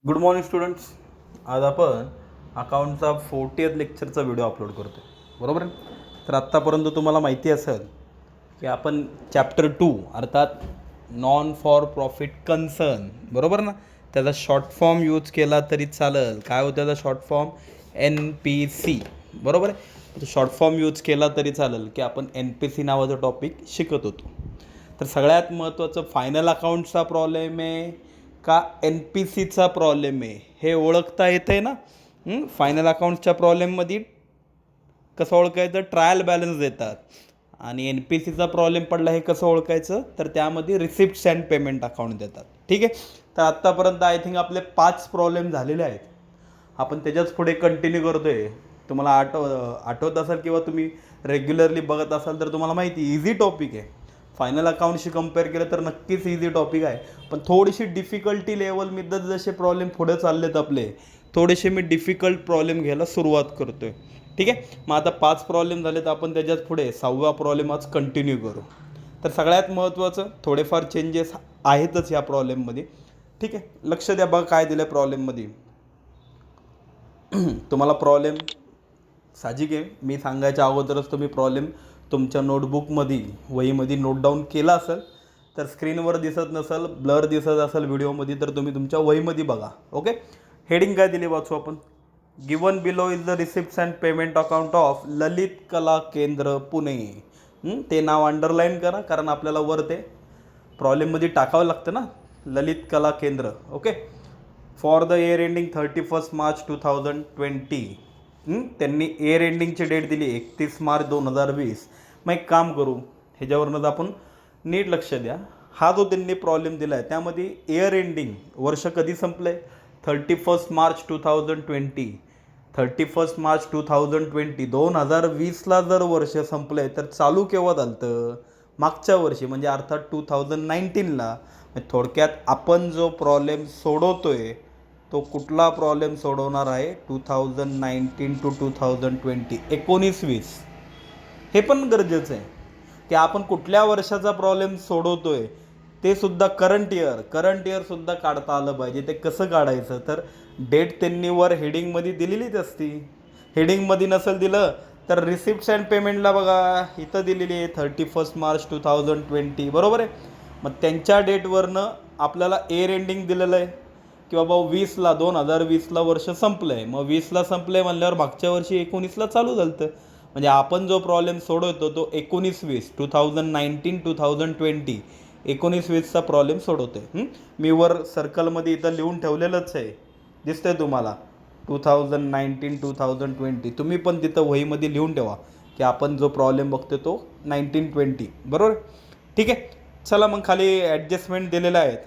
Good morning students. आज आपण अकाउंटचा 40th लेक्चरचा व्हिडिओ अपलोड करतो आहे, बरोबर आहे. तर आत्तापर्यंत तुम्हाला माहिती असेल की आपण चॅप्टर 2 अर्थात नॉन फॉर प्रॉफिट कन्सर्न, बरोबर ना, त्याचा शॉर्ट फॉर्म यूज केला तरी चालेल. काय होतं त्याचा शॉर्ट फॉर्म? NPC, बरोबर आहे. तो शॉर्ट फॉर्म यूज केला तरी चालेल की आपण NPC नावाचा टॉपिक शिकत होतो. तर सगळ्यात महत्त्वाचं फायनल अकाउंटचा प्रॉब्लेम आहे का NPCचा प्रॉब्लेम आहे हे ओळखता येतं आहे ना. फायनल अकाउंटच्या प्रॉब्लेममध्ये कसं ओळखायचं? ट्रायल बॅलन्स देतात. आणि NPCचा प्रॉब्लेम पडला हे कसं ओळखायचं? तर त्यामध्ये रिसिप्ट्स अँड पेमेंट अकाउंट देतात. ठीक आहे. तर आत्तापर्यंत आय थिंक आपले 5 प्रॉब्लेम झालेले आहेत. आपण त्याच्याच पुढे कंटिन्यू करतो आहे. तुम्हाला आठवत असेल किंवा तुम्ही रेग्युलरली बघत असाल तर तुम्हाला माहिती इझी टॉपिक आहे. फायनल अकाउंटशी कम्पेअर केलं तर नक्कीच इझी टॉपिक आहे. पण थोडीशी डिफिकल्टी लेवल मी जसे प्रॉब्लेम पुढे चाललेत आपले, थोडेसे मी डिफिकल्ट प्रॉब्लेम घ्यायला सुरुवात करतो आहे. ठीक आहे. मग आता 5 प्रॉब्लेम झाले तर आपण त्याच्यात पुढे 6वा प्रॉब्लेम आज कंटिन्यू करू. तर सगळ्यात महत्त्वाचं थोडेफार चेंजेस आहेतच या प्रॉब्लेममध्ये. ठीक आहे. लक्ष द्या, बघा काय दिलं आहे प्रॉब्लेममध्ये. तुम्हाला प्रॉब्लेम साहजिक आहे, मी सांगायच्या अगोदरच तुम्ही प्रॉब्लेम तुमच्या नोटबुकमध्ये वहीमध्ये नोट डाऊन केला असेल. तर स्क्रीनवर दिसत नसेल, ब्लर दिसत असेल व्हिडिओमध्ये, तर तुम्ही तुमच्या वहीमध्ये बघा. ओके. हेडिंग काय दिली वाचू आपण. Given below is the receipts and payment account of Lalit Kala Kendra Pune. ते नाव अंडरलाईन करा, कारण आपल्याला वर ते प्रॉब्लेममध्ये टाकावं लागतं ना, ललित कला केंद्र. Okay. For the year ending 31 March 2020. त्यांनी इयर एंडिंगची डेट दिली 31 मार्च 2020. मग एक काम करू, ह्याच्यावरूनच आपण नीट लक्ष द्या. हा जो त्यांनी प्रॉब्लेम दिला आहे त्यामध्ये इयर एंडिंग वर्ष कधी संपलं आहे? 31 मार्च 2020. 31 मार्च 2020 2020ला जर वर्ष संपलं आहे तर चालू केव्हा झालं तर? मागच्या वर्षी, म्हणजे अर्थात 2019ला. थोडक्यात आपण जो प्रॉब्लेम सोडवतोय तो कुठला प्रॉब्लेम सोडवणार आहे? 2019 टू 2020, 19-20. हे पण गरजेचं आहे की आपण कुठल्या वर्षाचा प्रॉब्लेम सोडवतोय ते सुद्धा करंट इयरसुद्धा काढता आलं पाहिजे. ते कसं काढायचं? तर डेट त्यांनी वर हेडिंगमध्ये दिलेलीच असती. हेडिंगमध्ये नसेल दिलं तर रिसिप्ट्स अँड पेमेंटला बघा इथं दिलेली आहे 31 मार्च 2020, बरोबर आहे. मग त्यांच्या डेटवरनं आपल्याला इयर एंडिंग दिलेलं आहे की बाबा 20ला 2020ला वर्ष संपलं आहे. मग 20ला संपलं आहे म्हणल्यावर मागच्या वर्षी 19ला चालू झालं होतं. म्हणजे आपण जो प्रॉब्लेम सोडवतो तो 19-20, 2019 2020, 19-20चा प्रॉब्लेम सोडवतोय. मी वर सर्कलमध्ये इथं लिहून ठेवलेलंच आहे, दिसतंय तुम्हाला, 2019 2020. तुम्ही पण तिथं वहीमध्ये लिहून ठेवा की आपण जो प्रॉब्लेम बघतो तो 19-20, बरोबर. ठीक आहे. चला मग खाली ॲडजस्टमेंट दिलेल्या आहेत.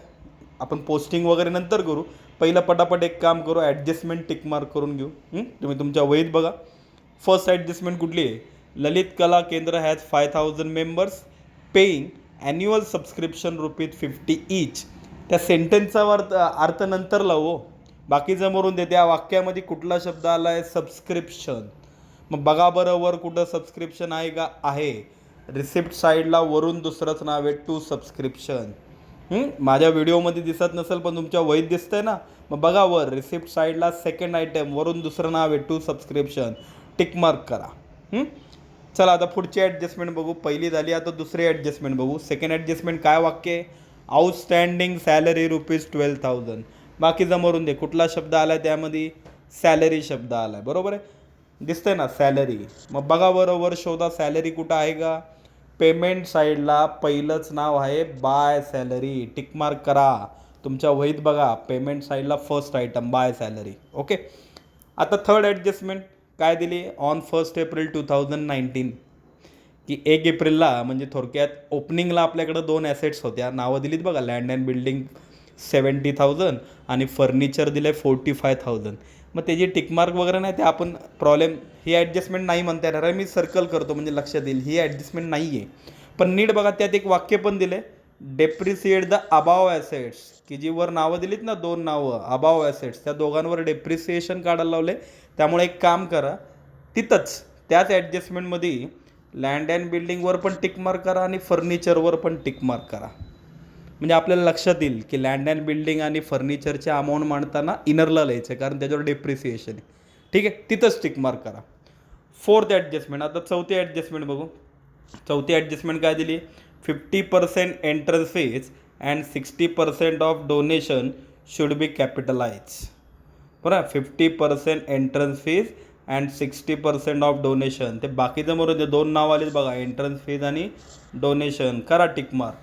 आपण पोस्टिंग वगैरे नंतर करू. पहिलं पटापट एक काम करू, ॲडजस्टमेंट टिक मार्क करून घेऊ. तुम्ही तुमच्या वहीत बघा. फर्स्ट ॲडजस्टमेंट कुठली आहे? ललित कला केंद्र has 5,000 members paying annual subscription ₹50 each. त्या सेंटेन्सचा अर्थ नंतर लावू, बाकीचं मरून दे. त्या वाक्यामध्ये कुठला शब्द आला आहे? सबस्क्रिप्शन. मग बघा बरं वर कुठं सबस्क्रिप्शन आहे का? आहे. रिसिप्ट साईडला वरून दुसरंच नाव आहे, टू सबस्क्रिप्शन. माझ्या व्हिडिओमध्ये दिसत नसेल पण तुमच्या वहीत दिसतंय ना. मग बघा वर रिसिप्ट साईडला सेकंड आयटम वरून दुसरं नाव आहे, टू सबस्क्रिप्शन. टिक मार्क करा. चला आता पुढची ॲडजस्टमेंट बघू. पहिली झाली, आता दुसरी ॲडजस्टमेंट बघू. सेकंड ॲडजस्टमेंट काय वाक्य आहे? Outstanding salary ₹12,000. बाकीचं मरून दे. कुठला शब्द आला आहे त्यामध्ये? सॅलरी शब्द आला आहे, बरोबर आहे. दिसतंय ना सॅलरी. मग बघा बरोबर शोधा सॅलरी कुठं आहे का? पेमेंट साईडला पहिलंच नाव आहे बाय सॅलरी. टिक मार्क करा. तुमच्या वहीत बघा पेमेंट साईडला first item by salary. Okay. आता थर्ड ॲडजस्टमेंट काय दिली? ऑन 1 एप्रिल 2019, की 1 एप्रिलला, म्हणजे थोडक्यात ओपनिंगला आपल्याकडं 2 ॲसेट्स होत्या. नावं दिलीत बघा, लँड अँड बिल्डिंग 70,000 आणि फर्निचर दिलं आहे 45,000. मग त्याची टिकमार्क वगैरे नाही, ते आपण प्रॉब्लेम, ही ॲडजस्टमेंट नाही म्हणता येणार आहे. मी सर्कल करतो म्हणजे लक्षात येईल. ही ॲडजस्टमेंट नाही आहे. पण नीट बघा, त्यात एक वाक्य पण दिलं आहे, डेप्रिसिएट द अबाव ॲसेट्स, की जी वर नावं दिलीत ना, 2 नावं अबाव ॲसेट्स, त्या दोघांवर डेप्रिसिएशन काढायला लावले. त्यामुळे एक काम करा, तिथंच त्याच ॲडजस्टमेंटमध्ये लँड अँड बिल्डिंगवर पण टिक मार्क करा आणि फर्निचरवर पण टिक मार्क करा. म्हणजे आपल्याला लक्षात येईल की लँड अँड बिल्डिंग आणि फर्निचरचे अमाऊंट मांडताना इनरला लिहायचं आहे, कारण त्याच्यावर डेप्रिसिएशन आहे. ठीक आहे, तिथंच टिक मार्क करा. Fourth adjustment. आता चौथी ॲडजस्टमेंट बघू. चौथी ॲडजस्टमेंट काय दिली? 50% entrance fees and 60% of donation should be capitalise. बरं, 50% entrance fees and 60% of donation. ते बाकीचं बरोबर ते दोन नाव आलेत बघा, एंट्रन्स फीज आणि डोनेशन. करा टिक मार्क.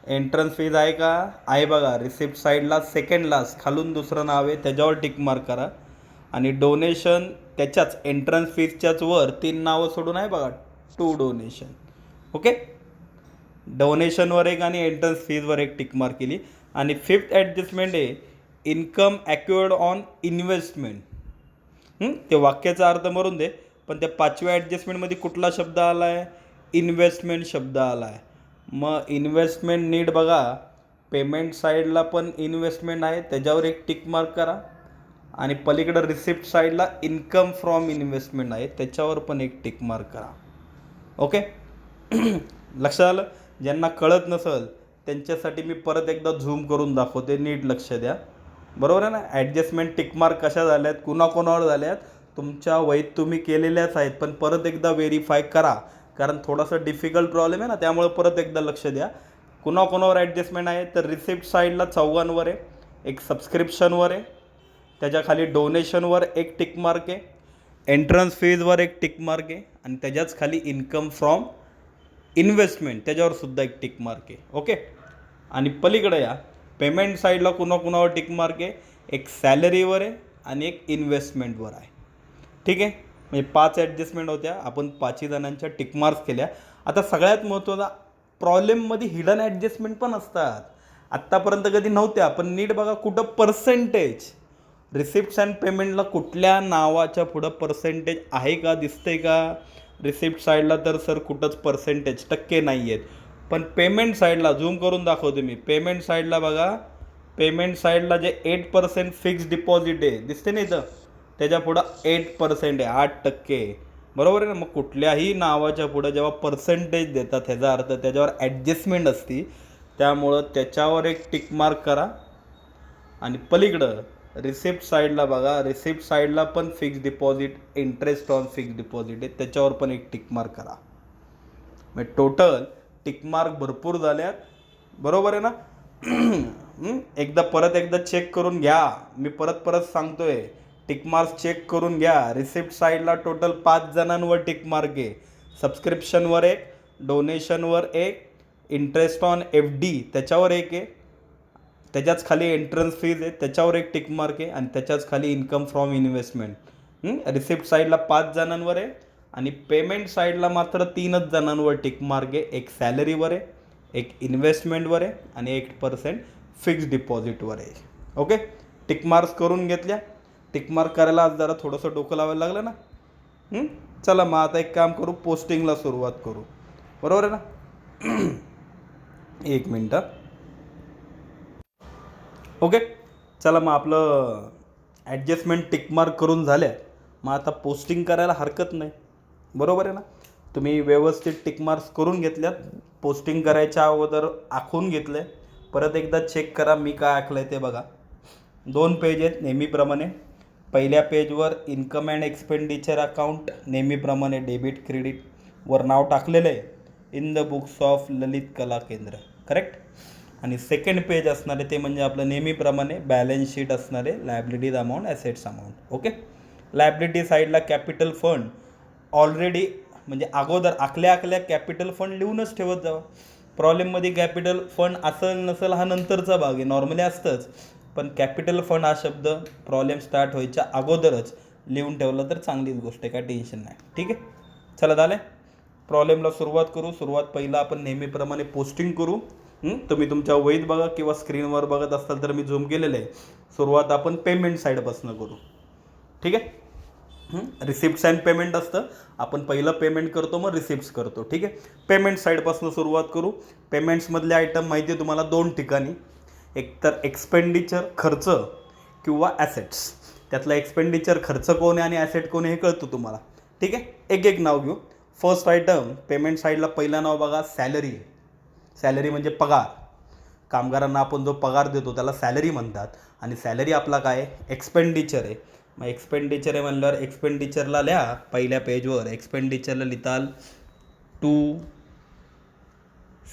एंट्रन्स फीज आहे का? आहे बघा, रिसिप्ट साईडला सेकंड लास्ट खालून दुसरं नाव आहे, त्याच्यावर टिक मार्क करा. आणि डोनेशन त्याच्याच एंट्रन्स फीजच्याच वर 3 नावं सोडून आहे बघा, टू डोनेशन. ओके, डोनेशनवर एक आणि एंट्रन्स फीजवर एक टिक मार्क केली. आणि फिफ्थ ॲडजस्टमेंट आहे इन्कम ॲक्युअर्ड ऑन इन्व्हेस्टमेंट. ते वाक्याचा अर्थ मरून दे, पण त्या 5व्या ॲडजस्टमेंटमध्ये कुठला शब्द आला आहे? इन्व्हेस्टमेंट शब्द आला आहे. मग इन्व्हेस्टमेंट नीट बघा, पेमेंट साईडला पण इन्व्हेस्टमेंट आहे, त्याच्यावर एक टिक मार्क करा. आणि पलीकडं रिसिप्ट साईडला इन्कम फ्रॉम इन्व्हेस्टमेंट आहे, त्याच्यावर पण एक टिक मार्क करा. ओके, लक्षात आलं? ज्यांना कळत नसेल त्यांच्यासाठी मी परत एकदा झूम करून दाखवते, नीट लक्ष द्या. बरोबर आहे ना? ॲडजस्टमेंट टिकमार्क कशा झाल्यात, कुणाकोणावर झाल्यात, तुमच्या वहीत तुम्ही केलेल्याच आहेत, पण परत एकदा व्हेरीफाय करा, कारण थोडासा डिफिकल्ट प्रॉब्लेम आहे ना, त्यामुळे परत एकदा लक्ष द्या. कुणाकोणावर ॲडजस्टमेंट आहे? तर रिसिप्ट साईडला 54 आहे, एक सबस्क्रिप्शनवर आहे, त्याच्या खाली डोनेशनवर एक टिक मार्क आहे, एंट्रन्स फीजवर एक टिक मार्क आहे, आणि त्याच्याच खाली इन्कम फ्रॉम इन्व्हेस्टमेंट त्याच्यावर सुद्धा एक टिक मार्क आहे. ओके, आणि पलीकडे या पेमेंट साईडला कुणाकुणावर टिक मार्क आहे? एक सॅलरीवर आहे आणि एक इन्व्हेस्टमेंटवर आहे. ठीक आहे, म्हणजे 5 ॲडजस्टमेंट होत्या, आपण 5ही जणांच्या टिक मार्क्स केल्या. आता सगळ्यात महत्त्वाचा, प्रॉब्लेममध्ये हिडन ॲडजस्टमेंट पण असतात, आत्तापर्यंत कधी नव्हत्या, पण नीट बघा कुठं पर्सेंटेज, रिसिप्ट्स अँड पेमेंटला कुठल्या नावाच्या पुढं पर्सेंटेज आहे का, दिसतंय का? रिसिप्ट साईडला तर सर कुठंच पर्सेंटेज टक्के नाही आहेत, पण पेमेंट साईडला झूम करून दाखवते मी. पेमेंट साईडला बघा, पेमेंट साईडला जे 8% फिक्स डिपॉझिट आहे दिसते नाही तर त्याच्या पुढं 8% आहे, 8%. बरोबर आहे ना? मग कुठल्याही नावाच्या पुढं जेव्हा पर्सेंटेज देतात ह्याचा अर्थ त्याच्यावर ॲडजस्टमेंट असती, त्यामुळं त्याच्यावर एक टिक मार्क करा. आणि पलीकडं रिसिप्ट साईडला बघा, रिसिप्ट साईडला पण fix deposit, interest on fix deposit आहे, त्याच्यावर पण एक टिक मार्क करा. म्हणजे टोटल टिक मार्क भरपूर झाल्यात. बरोबर आहे ना? एकदा चेक करून घ्या, मी परत सांगतोय, टिक मार्क्स चेक करून घ्या. रिसिप्ट साईडला टोटल 5 जणांवर टिक मार्क आहे, सबस्क्रिप्शनवर एक, डोनेशनवर एक, इंटरेस्ट ऑन FD त्याच्यावर एक आहे, त्याच्याच खाली एंट्रन्स फीज आहे त्याच्यावर एक टिक मार्क आहे, आणि त्याच्याच खाली इन्कम फ्रॉम इन्व्हेस्टमेंट. रिसिप्ट साईडला 5 जणांवर आहे, आणि पेमेंट साईडला मात्र 3च जणांवर टिक मार्क आहे, एक सॅलरीवर आहे, एक इन्व्हेस्टमेंटवर आहे, आणि 8% फिक्स डिपॉझिटवर आहे. ओके, टिक मार्क्स करून घेतल्या. टिक मार्क करायला आज जरा थोडंसं डोकं लावायला लागलं ना. चला मग आता एक काम करू, पोस्टिंगला सुरुवात करू. बरोबर आहे ना? एक मिनटं. ओके, चला मग आपलं ॲडजस्टमेंट टिकमार्क करून झाल्या, मग आता पोस्टिंग करायला हरकत नाही. बरोबर आहे ना? तुम्ही व्यवस्थित टिकमार्क्स करून घेतल्यात, पोस्टिंग करायच्या अगोदर आखून घेतलं आहे. परत एकदा चेक करा मी काय आखलं आहे ते बघा. 2 पेज आहेत नेहमीप्रमाणे. पहिल्या पेजवर इन्कम अँड एक्सपेंडिचर अकाउंट नेहमीप्रमाणे डेबिट क्रेडिटवर नाव टाकलेलं आहे, in the books of Lalit Kala केंद्र, करेक्ट. आणि सेकंड पेज असणारे ते म्हणजे आपलं नेहमीप्रमाणे बॅलन्स शीट असणारे, liabilities amount, assets amount. Okay, liability साईडला कॅपिटल फंड ऑलरेडी म्हणजे अगोदर आखल्या कॅपिटल फंड लिहूनच ठेवत जावा. प्रॉब्लेममध्ये कॅपिटल फंड असेल नसेल हा नंतरचा भाग आहे, नॉर्मली असतंच, पण कॅपिटल फंड हा शब्द प्रॉब्लेम स्टार्ट व्हायच्या अगोदरच लिहून ठेवलं तर चांगलीच गोष्ट आहे, काय टेन्शन नाही. ठीक आहे, चला झालं, प्रॉब्लेमला सुरुवात करू. पहिला आपण नेहमीप्रमाणे पोस्टिंग करू. तुम्ही तुमच्या वहीत बघा किंवा स्क्रीनवर बघत असाल तर मी झूम केलेलं आहे. सुरुवात आपण पेमेंट साईडपासून करू. ठीक आहे, रिसिप्ट्स अँड पेमेंट असतं, आपण पहिलं पेमेंट करतो मग रिसिप्ट्स करतो. ठीक आहे, पेमेंट साईडपासून सुरुवात करू. पेमेंट्समधले आयटम माहिती आहे तुम्हाला 2 ठिकाणी, एकतर एक्सपेंडिचर खर्च किंवा ॲसेट्स. त्यातला एक्सपेंडिचर खर्च कोण आहे आणि ॲसेट कोण आहे हे कळतं तुम्हाला. ठीक आहे, एक नाव घेऊ. फर्स्ट आयटम पेमेंट साईडला पहिलं नाव बघा, सॅलरी. सॅलरी म्हणजे पगार. कामगारांना आपण जो पगार देतो त्याला सॅलरी म्हणतात, आणि सॅलरी आपला काय एक्सपेंडिचर आहे. मग एक्सपेंडिचर आहे म्हणल्यावर एक्सपेंडिचरला लिहा पहिल्या पेजवर. एक्सपेंडिचरला लिहिताल टू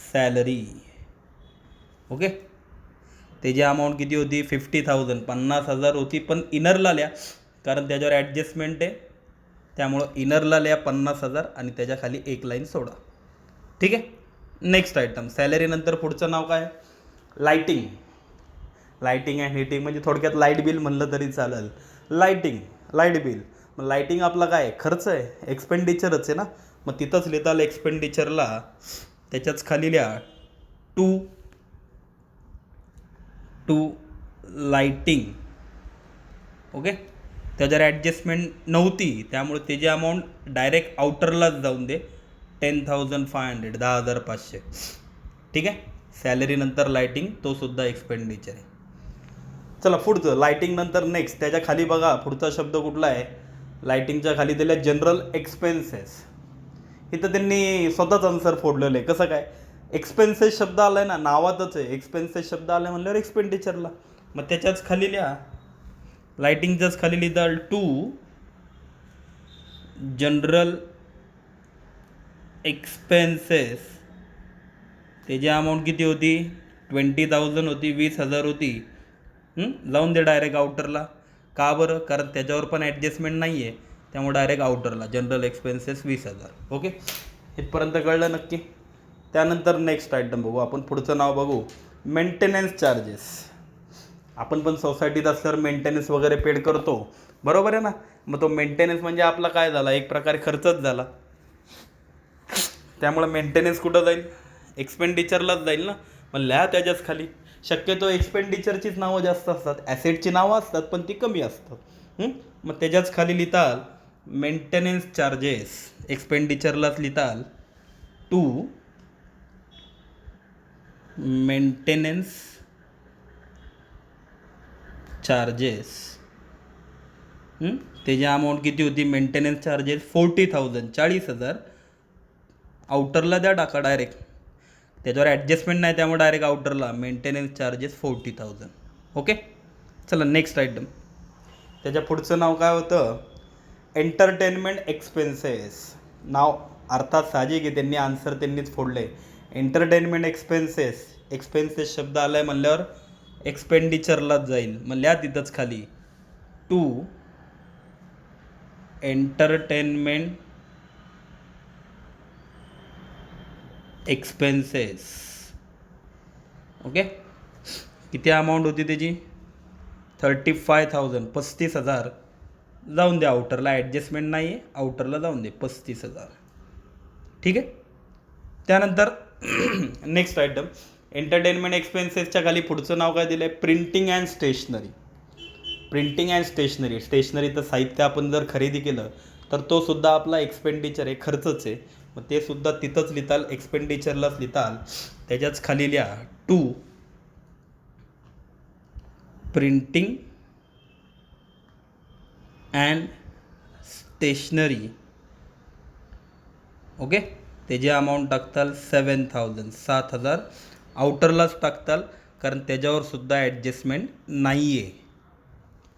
सॅलरी. ओके, त्याची अमाऊंट किती होती 50,000, 50,000 होती. पण इनरला लिहा कारण त्याच्यावर ॲडजस्टमेंट आहे, त्यामुळं इनरला लिहा 50,000 आणि त्याच्या खाली एक लाईन सोडा. ठीक आहे. नेक्स्ट आयटम सॅलरीनंतर पुढचं नाव काय, लाईटिंग. लाईटिंग अँड हिटिंग म्हणजे थोडक्यात लाईट बिल म्हणलं तरी चालेल. Light bill. मग लाईटिंग आपला काय खर्च आहे, एक्सपेंडिचरच आहे ना. मग तिथंच लिहिताल एक्सपेंडिचरला त्याच्याच खाली लिहा टू लाईटिंग. ओके, त्याच्यावर ॲडजस्टमेंट नव्हती त्यामुळे त्याची अमाऊंट डायरेक्ट आउटरलाच जाऊन दे 10,500, 10,500. ठीक आहे. सॅलरीनंतर लाईटिंग तो सुद्धा एक्सपेंडिचर आहे. चला पुढचं लाईटिंग नंतर नेक्स्ट त्याच्या खाली बघा पुढचा शब्द कुठला आहे. लाईटिंगच्या खाली दिल्या जनरल एक्सपेन्सेस. इथं त्यांनी स्वतःच आन्सर फोडलेलं आहे. कसं काय, एक्सपेन्सेस शब्द आला आहे ना, नावातच आहे एक्सपेन्सेस शब्द आला आहे म्हणल्यावर एक्सपेंडिचरला. मग त्याच्याच खाली लिहा, लाईटिंगच्याच खाली लिहिता टू जनरल एक्सपेन्सेस. त्याची अमाऊंट किती होती 20,000 होती, 20,000 होती. लावून दे डायरेक्ट आउटरला. का बरं, कारण त्याच्यावर पण ॲडजस्टमेंट नाही आहे त्यामुळे डायरेक्ट आउटरला जनरल एक्सपेन्सेस 20,000. ओके, इथपर्यंत कळलं नक्की. त्यानंतर नेक्स्ट आयटम बघू आपण, पुढचं नाव बघू मेंटेनन्स चार्जेस. आपण पण सोसायटीत असल्यावर मेंटेनन्स वगैरे पेड करतो, बरोबर आहे ना. मग तो मेंटेनन्स म्हणजे आपला काय झाला, एक प्रकारे खर्चच झाला. त्यामुळे मेंटेनन्स कुठं जाईल, एक्सपेंडिचरलाच जाईल ना. मग लिहा त्याच्याच खाली. शक्यतो एक्सपेंडिचरचीच नावं जास्त असतात, ॲसेटची नावं असतात पण ती कमी असतात. मग त्याच्याच खाली लिहिताल मेंटेनन्स चार्जेस. एक्सपेंडिचरलाच लिहिताल टू मेंटेनन्स चार्जेस. त्याची अमाऊंट किती होती मेंटेनन्स चार्जेस 40,000, 40,000. आउटरला द्या टाका डायरेक्ट, त्याच्यावर ॲडजस्टमेंट नाही त्यामुळे डायरेक्ट आउटरला मेंटेनन्स चार्जेस 40,000. ओके, चला नेक्स्ट आयटम. त्याच्या पुढचं नाव काय होतं, एंटरटेनमेंट एक्सपेन्सेस. नाव अर्थात साहजिक आहे, त्यांनी आन्सर त्यांनीच फोडले. एंटरटेनमेंट एक्सपेन्सेस शब्द आला आहे म्हणल्यावर एक्सपेंडिचरलाच जाईल. मग लिहा तिथंच खाली टू एंटरटेनमेंट एक्सपेन्सेस. ओके, किती अमाऊंट होती त्याची 35,000, 35,000. जाऊन दे आउटरला, ॲडजस्टमेंट नाही आहे आउटरला जाऊन दे 35,000. ठीक आहे. त्यानंतर नेक्स्ट आयटम एंटरटेनमेंट एक्सपेन्सेसच्या खाली पुढचं नाव काय दिलं आहे, printing and stationery. Printing and stationery. स्टेशनरीचं साहित्य आपण जर खरेदी केलं तर तो सुद्धा आपला एक्सपेंडिचर आहे, खर्चच आहे. मग ते सुद्धा तिथंच लिहिताल, एक्सपेंडिचरलाच लिहिताल. त्याच्याच खाली लिहा to printing and stationery. Okay, त्याची अमाऊंट टाकताल 7,000, 7,000. आउटरलाच टाकताल कारण त्याच्यावर सुद्धा ॲडजस्टमेंट नाही आहे.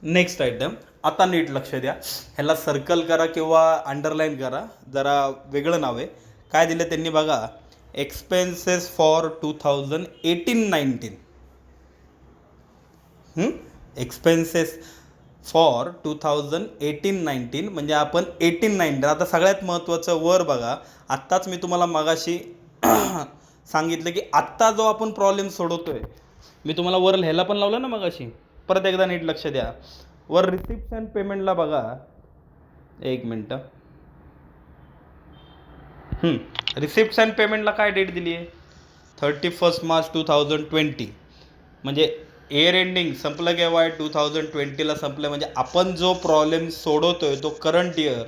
नेक्स्ट आयटम, आता नीट लक्ष द्या, ह्याला सर्कल करा किंवा अंडरलाईन करा, जरा वेगळं नाव आहे. काय दिलं त्यांनी बघा, एक्सपेन्सेस फॉर 2018-19. एक्सपेन्सेस फॉर 2018-19 म्हणजे आपण 18-19. आता सगळ्यात महत्त्वाचं वर बघा, आत्ताच मी तुम्हाला मगाशी सांगितलं की आत्ता जो आपण प्रॉब्लेम सोडवतोय, मी तुम्हाला वर लिहायला पण लावलं ना मगाशी. परत एकदा नीट लक्ष द्या, वर रिसिप्ट अँड पेमेंटला बघा. एक मिनटं. रिसिप्ट अँड पेमेंटला काय डेट दिली आहे 31 मार्च 2020. म्हणजे इयर एंडिंग संपलं केव्हा आहे 2020ला संपलं. म्हणजे आपण जो प्रॉब्लेम सोडवतोय तो करंट इयर,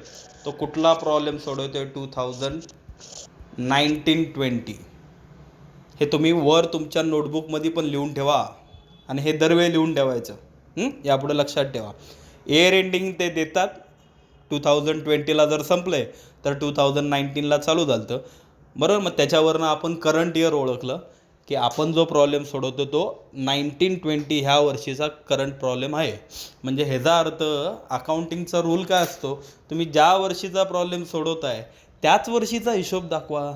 तो कुठला प्रॉब्लेम सोडवतोय 2019-20. हे तुम्ही वर तुमच्या नोटबुकमध्ये पण लिहून ठेवा आणि हे दरवेळी लिहून ठेवायचं. यापुढे लक्षात ठेवा, इयर एंडिंग ते देतात 2020ला जर संपले तर 2019ला चालू झालं, बरोबर. मग त्याच्यावरनं आपण करंट इयर ओळखलं की आपण जो प्रॉब्लेम सोडवतो तो 1920 ह्या वर्षीचा करंट प्रॉब्लेम आहे. म्हणजे ह्याचा अर्थ अकाउंटिंगचा रूल काय असतो, तुम्ही ज्या वर्षीचा प्रॉब्लेम सोडवताय त्याच वर्षीचा हिशोब दाखवा.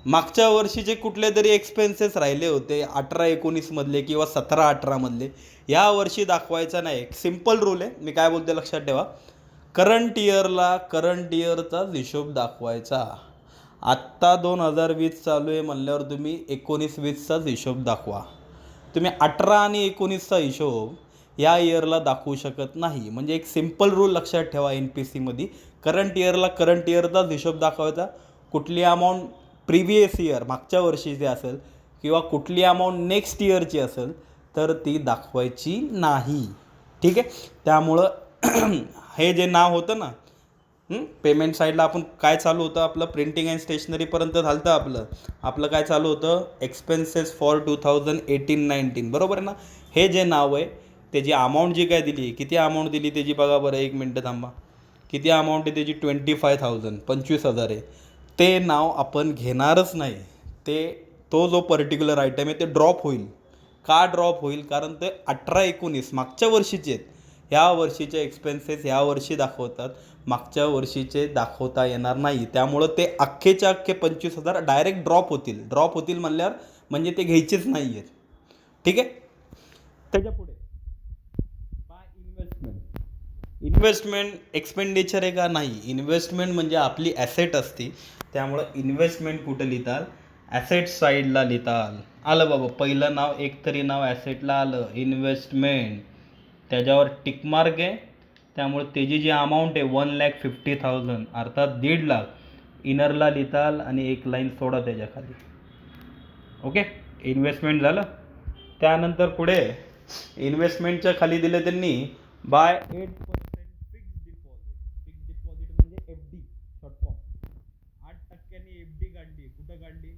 मागच्या वर्षीचे कुठले तरी एक्सपेन्सेस राहिले होते 18-19 मधले किंवा 17-18 मधले, या वर्षी दाखवायचा नाही. सिम्पल रूल आहे, मी काय बोलते लक्षात ठेवा. करंट इयरचाच हिशोब दाखवायचा. आत्ता 2020 चालू आहे म्हणल्यावर तुम्ही 19-20चाच हिशोब दाखवा. तुम्ही 18 आणि 19चा हिशोब या इयरला दाखवू शकत नाही. म्हणजे एक सिम्पल रूल लक्षात ठेवा NPCमध्ये, करंट इयरचाच हिशोब दाखवायचा. कुठली अमाऊंट प्रिव्हियस इयर मागच्या वर्षीची असेल किंवा कुठली अमाऊंट नेक्स्ट इयरची असेल तर ती दाखवायची नाही. ठीक आहे. त्यामुळं हे जे नाव होतं ना, पेमेंट साईडला आपण काय चालू होतं आपलं, प्रिंटिंग अँड स्टेशनरीपर्यंत झालं होतं आपलं काय चालू होतं, एक्सपेन्सेस फॉर 2018-19, बरोबर आहे ना. हे जे नाव आहे त्याची अमाऊंट जी काय दिली, किती अमाऊंट दिली त्याची बघा बरं, 1 मिनटं थांबा. किती अमाऊंट आहे त्याची, 25,000, 25,000 आहे. ते नाव आपण घेणारच नाही. तो जो पर्टिक्युलर आयटम आहे ते ड्रॉप होईल. का ड्रॉप होईल, कारण ते 18-19 मागच्या वर्षीचे आहेत. ह्या वर्षीचे एक्सपेन्सेस ह्या वर्षी दाखवतात, मागच्या वर्षीचे दाखवता येणार नाही. त्यामुळं ते अख्खेच्या अख्खे 25,000 डायरेक्ट ड्रॉप होतील म्हणल्यावर म्हणजे ते घ्यायचेच नाही आहेत. ठीक आहे. त्याच्या पुढे इन्व्हेस्टमेंट एक्सपेंडिचर आहे का, नाही. इन्व्हेस्टमेंट म्हणजे आपली ॲसेट असते. त्यामुळं इन्व्हेस्टमेंट कुठं लिहिताल, ॲसेट साईडला लिहिताल. आलं बाबा, पहिलं नाव एक तरी नाव ॲसेटला आलं, इन्व्हेस्टमेंट. त्याच्यावर टिकमार्क आहे. त्यामुळे त्याची जी अमाऊंट आहे 1,50,000 अर्थात 1,50,000 इनरला लिहिताल आणि एक लाईन सोडा त्याच्या खाली. ओके, इन्व्हेस्टमेंट झालं. त्यानंतर पुढे इन्व्हेस्टमेंटच्या खाली दिलं त्यांनी बाय 8% फिक्स डिपॉझिट म्हणजे FD शॉर्ट फॉर्म. 8% FD काढली. कुठं काढली,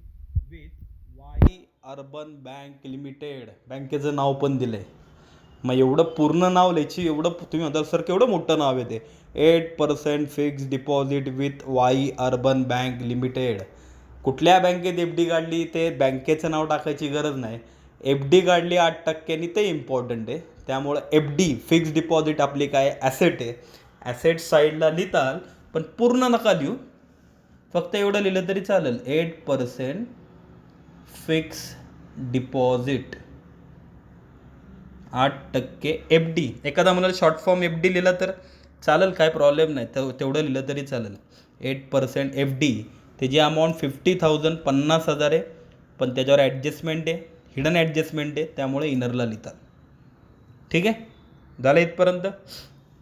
with Wai urban bank limited. बँकेचं नाव पण दिलंय. मग एवढं पूर्ण नाव लिहायची, एवढं तुम्ही म्हणता सर केवढं मोठं नाव आहे ते, 8% fix deposit with Wai urban bank limited. कुठल्या बँकेत FD काढली ते बँकेचं नाव टाकायची गरज नाही. FD काढली 8%, ते इम्पॉर्टंट आहे. त्यामुळं FD फिक्स डिपॉझिट आपली काय ॲसेट आहे, ॲसेट साईडला लिहिताल. पण पूर्ण नका लिहू, फक्त एवढं लिहिलं तरी चालेल, 8% फिक्स डिपॉझिट 8% FD. एखादा म्हणाल शॉर्ट फॉर्म FD लिहिला तर चालेल, काय प्रॉब्लेम नाही, तेवढं लिहिलं तरी चालेल. 8% FD. त्याची अमाऊंट 50,000 50,000 आहे. पण त्याच्यावर ॲडजस्टमेंट आहे, हिडन ॲडजस्टमेंट आहे. त्यामुळे इनरला लिहितात. ठीक आहे, झालं इथपर्यंत.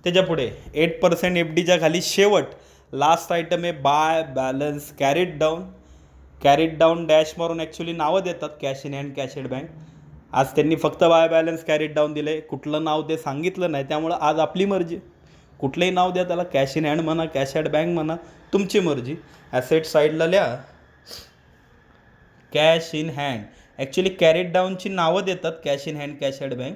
त्याच्या पुढे 8% FDच्या खाली शेवट लास्ट आयटम आहे by balance carried down dash मारून ॲक्च्युली नावं देतात, cash in hand, cash at bank. आज त्यांनी फक्त बाय बॅलन्स कॅरीड डाऊन दिलं आहे, कुठलं नाव ते सांगितलं नाही. त्यामुळं आज आपली मर्जी, कुठलंही नाव द्या त्याला, कॅश इन हँड म्हणा, कॅश ॲट बँक म्हणा, तुमची मर्जी. ॲसेट साईडला लिहा cash in hand. Actually carried डाऊनची नावं देतात, cash in hand, cash at bank.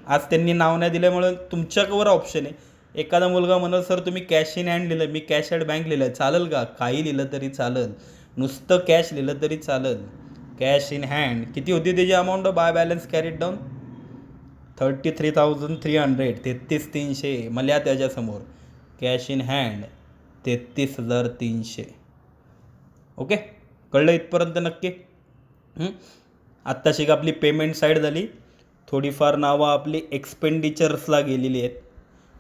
आज त्यांनी नाव नाही दिल्यामुळे तुमच्यावर ऑप्शन आहे. एखादा मुलगा म्हणत सर तुम्ही कॅश इन हँड लिहिलं, मी कॅश ॲट बँक लिहिलं, चालेल का, काही लिहिलं तरी चालेल, नुसतं कॅश लिहिलं तरी चालेल. कॅश इन हँड किती होती त्याची amount by balance carried down, 33,300, 33,300. मला त्याच्यासमोर कॅश इन हँड 33,300. ओके, कळलं इथपर्यंत नक्की. आत्ताशी आपली पेमेंट साईड झाली. थोडीफार नावं आपली एक्सपेंडिचर्सला गेलेली आहेत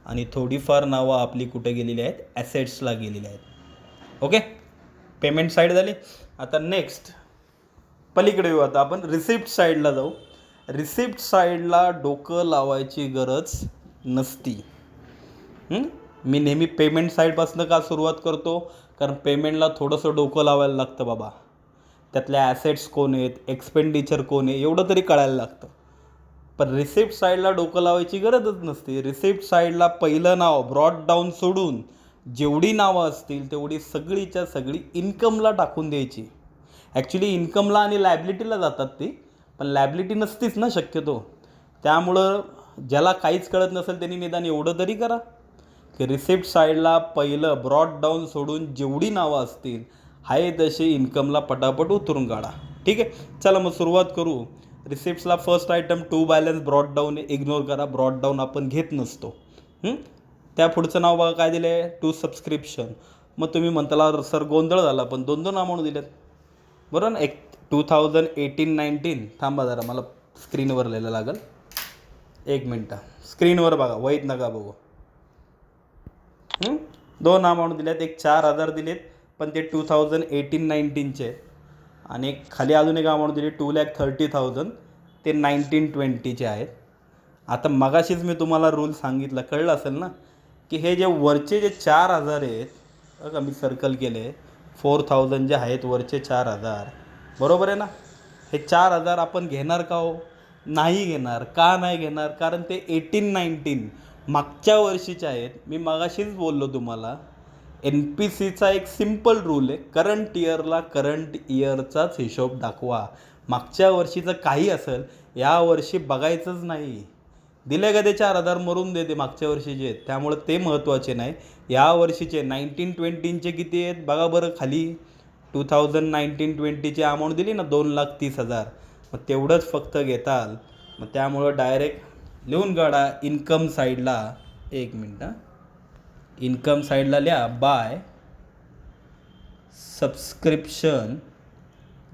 आणि थोडीफार नावं आपली कुठे गेलेली आहेत, ॲसेट्सला गेलेली आहेत. ओके, पेमेंट साईड झाली. आता नेक्स्ट पलीकडे येऊ. आता आपण रिसिप्ट साईडला जाऊ. रिसिप्ट साईडला डोकं लावायची गरज नसती. मी नेहमी पेमेंट साईडपासून का सुरुवात करतो, कारण पेमेंटला थोडंसं डोकं लावायला लागतं बाबा. त्यातल्या ॲसेट्स कोण आहेत, एक्सपेंडिचर कोण आहे, एवढं तरी कळायला लागतं. पण रिसिप्ट साईडला डोकं लावायची गरजच नसते. रिसिप्ट साईडला पहिलं नाव ब्रॉड डाऊन सोडून जेवढी नावं असतील तेवढी सगळीच्या सगळी इन्कमला टाकून द्यायची. ॲक्च्युली इन्कमला आणि लायबिलिटीला जातात ती, पण लायबिलिटी नसतीच ना शक्यतो. त्यामुळं ज्याला काहीच कळत नसेल त्यांनी निदान एवढं तरी करा की रिसिप्ट साईडला पहिलं ब्रॉड डाऊन सोडून जेवढी नावं असतील हाय तशी इन्कमला पटापट उतरून काढा. ठीक आहे. चला मग सुरुवात करू. रिसिप्ट्सला first item to balance brought down ignore करा, ब्रॉड डाऊन आपण घेत नसतो. त्या पुढचं नाव बघा काय दिलं आहे, टू सबस्क्रिप्शन. मग तुम्ही म्हणताला सर गोंधळ झाला, पण दोन दोन अमाऊंट दिलेत बरोबर ना. एक 2018-19, थांबा जरा मला स्क्रीनवर लिहायला लागेल, एक मिनटं. स्क्रीनवर बघा, वहीत नका बघू. दोन अमाऊंट दिल्यात, एक 4,000 दिलेत पण ते 2018-19चे आहेत, आणि एक खाली अजून एक अमाऊंट दिली 2,30,000, ते 19-20चे आहेत. आता मगाशीच मी तुम्हाला रूल सांगितलं, कळलं असेल ना, की हे जे वरचे जे 4,000 आहेत बघा, मी सर्कल केले, 4,000 जे आहेत वरचे 4,000, बरोबर आहे ना. हे 4,000 आपण घेणार का हो? नाही घेणार. का नाही घेणार? कारण ते 18-19 मागच्या वर्षीचे आहेत. मी मगाशीच बोललो तुम्हाला, NPCचा एक सिम्पल रूल आहे, करंट इयरला करंट इयरचाच हिशोब दाखवा. मागच्या वर्षीचं काही असेल या वर्षी बघायचंच नाही. दिले का ते 4,000 मरून देते मागच्या वर्षीचे आहेत, त्यामुळे ते महत्त्वाचे नाही. या वर्षीचे 19-20चे किती आहेत बघा बरं खाली. 2019-20ची अमाऊंट दिली ना 2,30,000, मग तेवढंच फक्त घेताल. मग त्यामुळं डायरेक्ट लिहून काढा इन्कम साईडला. एक मिनटं, इन्कम साईडला लिहा बाय सबस्क्रिप्शन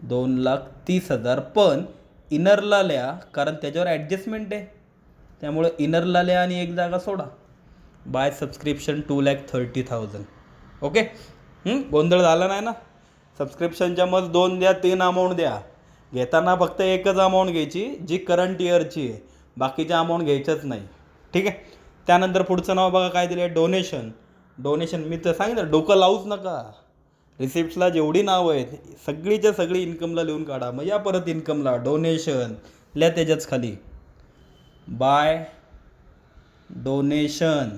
2,30,000, पण इनरला लिहा कारण त्याच्यावर ॲडजस्टमेंट आहे, त्यामुळं इनरला लिहा आणि एक जागा सोडा. Bye subscription 2,30,000. ओके. गोंधळ झाला नाही ना. सबस्क्रिप्शनच्या मग 2 द्या, 3 अमाऊंट द्या. घेताना फक्त एकच अमाऊंट घ्यायची जी करंट इयरची आहे, बाकीच्या अमाऊंट घ्यायच्याच नाही. ठीक आहे. त्यानंतर पुढचं नाव बघा काय दिलं आहे, डोनेशन. डोनेशन मी तर सांगितलं, डोकं लावूच नका. रिसिप्ट्सला जेवढी नावं आहेत सगळीच्या सगळी इन्कमला लिहून काढा. मग या परत इन्कमला डोनेशन लिहा त्याच्याच खाली बाय डोनेशन,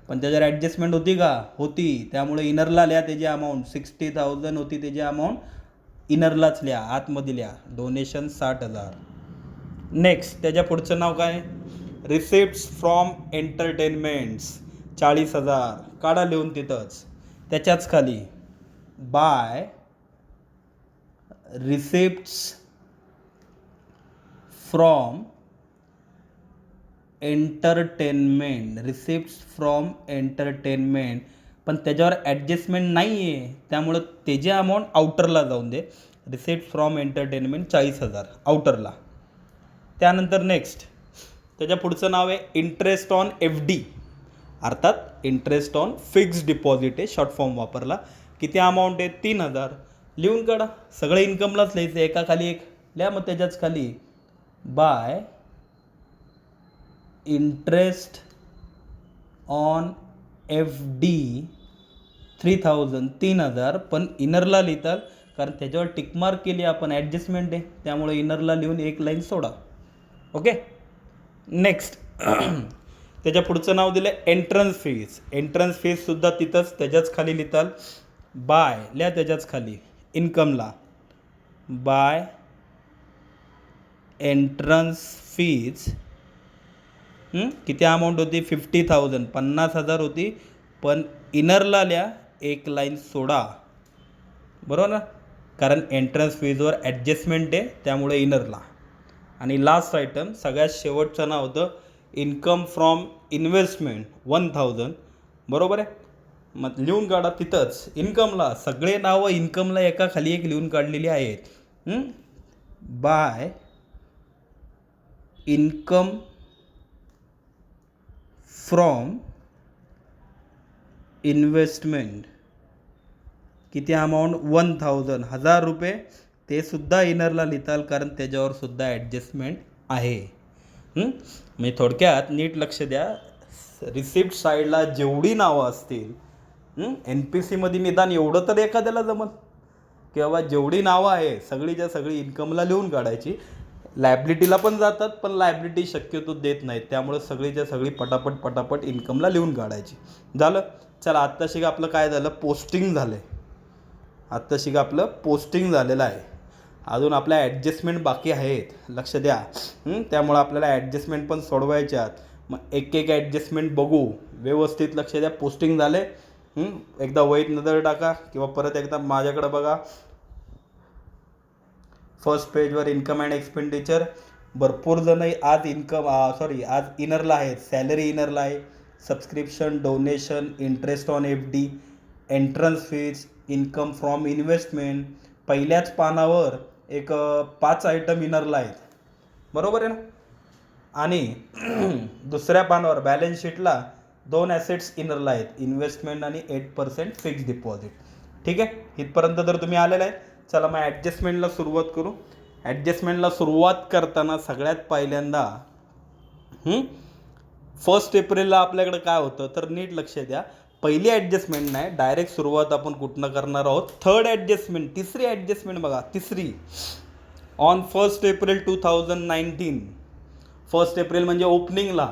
पण त्याच्यावर ॲडजस्टमेंट होती का? होती, त्यामुळे इनरला लिहा त्याची अमाऊंट 60,000 होती, त्याची अमाऊंट इनरलाच लिहा, आतमध्ये लिहा डोनेशन 60,000. नेक्स्ट त्याच्या पुढचं नाव काय, रिसिप्ट्स फ्रॉम एंटरटेनमेंट्स 40,000 काढा लिहून तिथंच त्याच्याच खाली by receipts from entertainment, receipts from entertainment, पण त्याच्यावर ॲडजस्टमेंट नाही आहे, त्यामुळं त्याची अमाऊंट आउटरला जाऊन दे. रिसिप्ट फ्रॉम एंटरटेनमेंट 40,000 आउटरला. त्यानंतर नेक्स्ट त्याच्या पुढचं नाव आहे इंटरेस्ट ऑन FD, अर्थात इंटरेस्ट ऑन फिक्स्ड डिपॉझिट आहे, शॉर्ट फॉर्म वापरला. किती अमाऊंट आहे? 3,000. लिहून काढा, सगळं इन्कमलाच लिहायचं, एका खाली एक लिहा. मग त्याच्याच खाली बाय इंटरेस्ट ऑन FD 3,000, 3,000, पण इनरला लिहितात कारण त्याच्यावर टिकमार्क केली आपण, ॲडजस्टमेंट आहे, त्यामुळे इनरला लिहून एक लाईन सोडा. ओके. नेक्स्ट त्याच्या पुढचं नाव दिलं एंट्रन्स फीज. एंट्रन्स फीजसुद्धा तिथंच त्याच्याच खाली लिहिताल बाय, लिहा त्याच्याच खाली इन्कमला बाय एंट्रन्स फीज. किती अमाऊंट होती? 50,000, 50,000 होती, पण इनरला लिहा एक लाईन सोडा, बरोबर ना, कारण एंट्रन्स फीजवर ॲडजस्टमेंट आहे, त्यामुळे इनरला. आणि लास्ट आयटम सगळ्यात शेवटचं नाव होतं इन्कम फ्रॉम इन्व्हेस्टमेंट 1,000, बरोबर आहे. मग लिहून काढा तिथंच इन्कमला, सगळे नावं इन्कमला एका खाली एक लिहून काढलेली आहेत. बाय इन्कम फ्रॉम इन्व्हेस्टमेंट, किती अमाऊंट? 1,000, 1,000 रुपये, ते सुद्धा इनरला लिहिताल कारण त्याच्यावर सुद्धा ॲडजस्टमेंट आहे. म्हणजे थोडक्यात नीट लक्ष द्या, रिसिप्ट साईडला जेवढी नावं असतील, NPCमध्ये निदान एवढं तर एखाद्याला जमल की बाबा जेवढी नावं आहे सगळीच्या सगळी इन्कमला लिहून काढायची. लायबिलिटीला पण जातात, पण लायबिलिटी शक्यतो देत नाहीत, त्यामुळे सगळीच्या सगळी पटापट पटापट इन्कमला लिहून काढायची. झालं. चला आत्ता शिका आपलं काय झालं, पोस्टिंग झालं आहे. आत्ता शिका आपलं पोस्टिंग झालेलं आहे, अजून आपल्या ॲडजस्टमेंट बाकी आहेत, लक्ष द्या. त्यामुळं आपल्याला ॲडजस्टमेंट पण सोडवायच्यात. मग एक एक ॲडजस्टमेंट बघू, व्यवस्थित लक्ष द्या. पोस्टिंग झाले, एकदा वहीत नजर टाका किंवा परत एकदा माझ्याकडे बघा. फर्स्ट पेजवर इन्कम अँड एक्सपेंडिचर. भरपूर जण आज आज इनरला आहेत. सॅलरी इनरला आहे, subscription, donation, interest on FD, entrance fees, income from investment. पहिल्याच पानावर एक 5 आयटम इनरला आहेत, बरोबर आहे ना. आणि दुसऱ्या पानावर बॅलन्स शीटला 2 ॲसेट्स इनरला आहेत, इन्व्हेस्टमेंट आणि 8% फिक्स डिपॉझिट. ठीक आहे, इथपर्यंत जर तुम्ही आलेला आहे, चला मग ॲडजस्टमेंटला सुरुवात करू. ॲडजस्टमेंटला सुरुवात करताना सगळ्यात पहिल्यांदा 1 एप्रिलला आपल्याकडे काय होतं तर नीट लक्ष द्या. पहिली ॲडजस्टमेंट नाही, डायरेक्ट सुरुवात आपण कुठनं करणार आहोत. थर्ड ॲडजस्टमेंट, तिसरी ॲडजस्टमेंट बघा, तिसरी ऑन 1 एप्रिल 2019. 1 एप्रिल म्हणजे ओपनिंगला,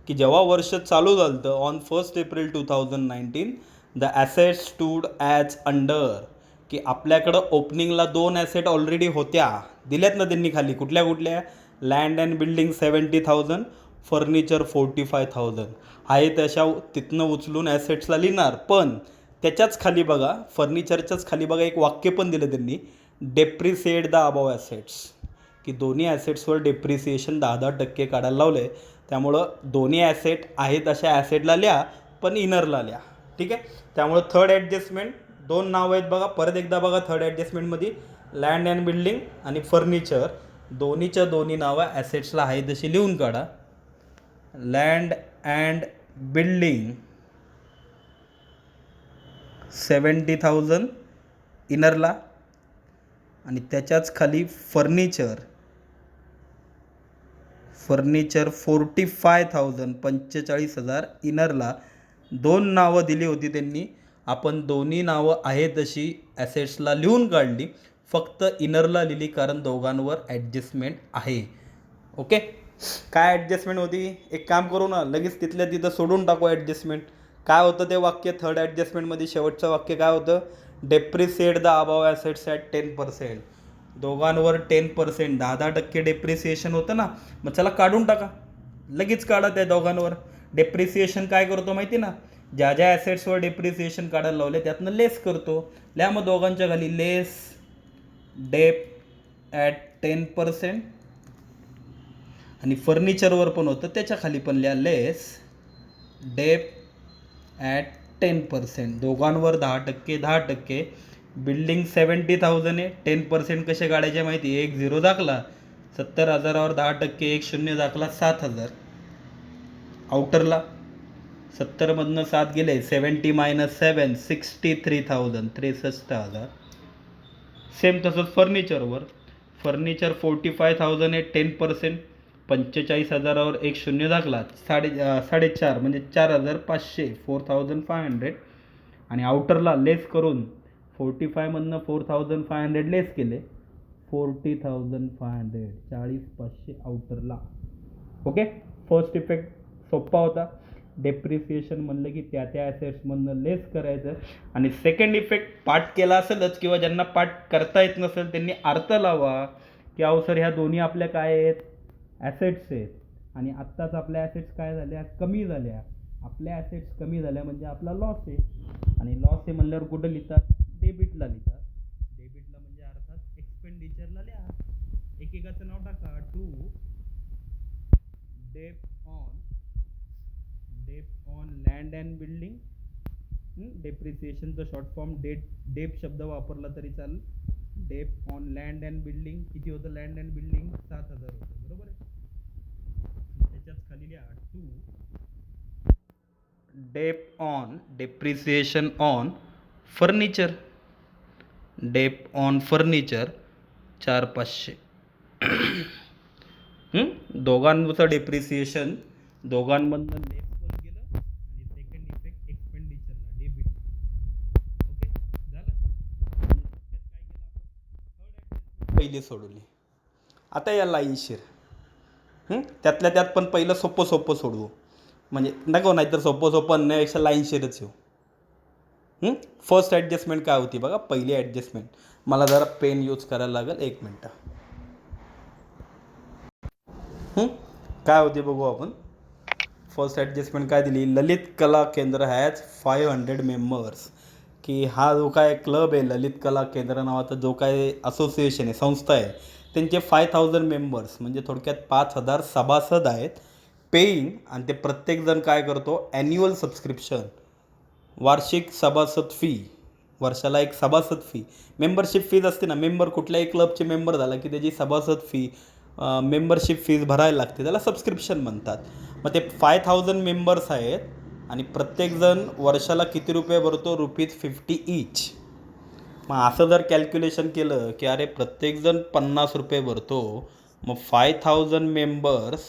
की जेव्हा वर्ष चालू झालं होतं on 1 April 2019 the asset stood as under, की आपल्याकडं ओपनिंगला 2 ॲसेट ऑलरेडी होत्या, दिल्यात ना त्यांनी खाली. कुठल्या कुठल्या? लँड अँड बिल्डिंग 70,000, फर्निचर 45,000 आहे. तशा तिथनं उचलून ॲसेट्सला लिहिणार. पण त्याच्याच खाली बघा, फर्निचरच्याच खाली बघा एक वाक्य पण दिलं त्यांनी, डेप्रिसिएट द अबाव ॲसेट्स, की दोन्ही ॲसेट्सवर डेप्रिसिएशन 10% काढायला लावलं आहे. त्यामुळं दोन्ही ॲसेट आहेत अशा ॲसेटला लिहा, पण इनरला लिहा. ठीक आहे, त्यामुळं थर्ड ॲडजस्टमेंट 2 नावं आहेत बघा. परत एकदा बघा, थर्ड ॲडजस्टमेंटमध्ये लँड अँड बिल्डिंग आणि फर्निचर दोन्हीच्या दोन्ही नावं ॲसेट्सला आहे तशी लिहून काढा. लँड अँड बिल्डिंग 70,000 इनरला, आणि त्याच्याच खाली फर्निचर 45,000 45,000 इनरला. 2 नावं दिली होती त्यांनी, आपण दोन्ही नावं आहे तशी ॲसेट्सला लिहून काढली, फक्त इनरला लिहिली कारण दोघांवर ॲडजस्टमेंट आहे. ओके, काय ॲडजस्टमेंट होती? एक काम करू ना, लगेच तिथल्या तिथं सोडून टाकू ॲडजस्टमेंट. काय होतं ते वाक्य थर्ड ॲडजस्टमेंटमध्ये? शेवटचं वाक्य काय होतं? Depreciate the above assets at 10%. दोघांवर 10%, 10% डेप्रिसिएशन होतं ना. मग चला काढून टाका, लगेच काढा त्या दोघांवर. डेप्रिसिएशन काय करतो माहिती ना, ज्या ज्या ॲसेट्सवर डेप्रिसिएशन काढायला लावले त्यातनं लेस करतो. लिहा मग दोघांच्या खाली लेस डेप ॲट 10%. आणि फर्निचरवर पण होतं, त्याच्या खाली पण लिहा लेस डेप ॲट 10%. दोघांवर 10% 10%. बिल्डिंग 70,000 आहे, 10% कसे काढायचे माहिती? एक 0 दाखला, 70,000वर 10%, एक 0 दाखला, 7,000. आउटरला 70मधनं 7 गेले, 70 - 7 63,000 63,000. सेम तसंच फर्निचरवर, फर्निचर 45,000 आहे, 10%, 45,000वर एक 0 दाखला, 4.5 म्हणजे 4,500 4,500. आणि आउटरला लेस करून 45मधनं 4,500 लेस केले, 40,500 40,500 आउटरला. ओके, फर्स्ट इफेक्ट सोपा होता. डेप्रिसिएशन म्हणलं की त्या ॲसेट्समधनं लेस करायचं. आणि सेकंड इफेक्ट पाठ केला असेलच, किंवा ज्यांना पाठ करता येत नसेल त्यांनी अर्थ लावा, की अहो सर ह्या दोन्ही आपल्या काय आहेत? ॲसेट्स आहेत. आणि आत्ताच आपल्या ॲसेट्स काय झाल्या? कमी झाल्या. आपल्या ॲसेट्स कमी झाल्या म्हणजे आपला लॉस आहे. आणि लॉस आहे म्हणल्यावर कुठं लिहितात? डेबिटला लिहितात. डेबिटला म्हणजे अर्थात एक्सपेंडिचरला लिहा. एकेकाचं नाव टाका. To dep on land and building. डेप्रिसिएशनचं शॉर्ट फॉर्म डेप शब्द वापरला तरी चालेल. डेप ऑन लँड अँड बिल्डिंग किती होतं? लँड अँड बिल्डिंग 7,000 होतं, बरोबर आहे. त्याच्याच खाली लिहा to dep on depreciation on furniture. डेप ऑन फर्निचर 4,500. दोघांचं डेप्रिसिएशन दोघांमधनं लेस पण गेलं. आणि सेकंड इफेक्ट एक्सपेंडिचरला डेबिट. ओके, झालं. काय केलं आपण? पहिली सोडवली. आता या लाईनशीर त्यातल्या त्यात पण पहिलं सोपं सोडवू, म्हणजे नको, नाहीतर सोपं आणण्यापेक्षा लाईनशीरच येऊ. फर्स्ट ॲडजस्टमेंट काय होती बघा, पहिली ॲडजस्टमेंट. मला जरा पेन यूज करायला लागेल, 1 मिनटं. काय होते बघू आपण. फर्स्ट ॲडजस्टमेंट काय दिली? ललित कला केंद्र हॅज 500 मेंबर्स. की हा जो काय क्लब आहे, ललित कला केंद्र नावाचा जो काय असोसिएशन आहे, संस्था आहे, त्यांचे 5000 मेंबर्स म्हणजे थोडक्यात 5000 सभासद आहेत पेईंग. आणि ते प्रत्येकजण काय करतो, ॲन्युअल सबस्क्रिप्शन, वार्षिक सभासद फी, वर्षाला एक सभासद फी, मेंबरशिप फीज असते ना, मेंबर कुठल्याही क्लबचे मेंबर झाला की त्याची सभासद फी, मेंबरशिप फीज भरायला लागते, त्याला सबस्क्रिप्शन म्हणतात. मग ते 5000 मेंबर्स आहेत आणि प्रत्येकजण वर्षाला किती रुपये भरतो, ₹50 ईच. मग असं जर कॅल्क्युलेशन केलं की अरे प्रत्येकजण ₹50 भरतो, मग 5000 मेंबर्स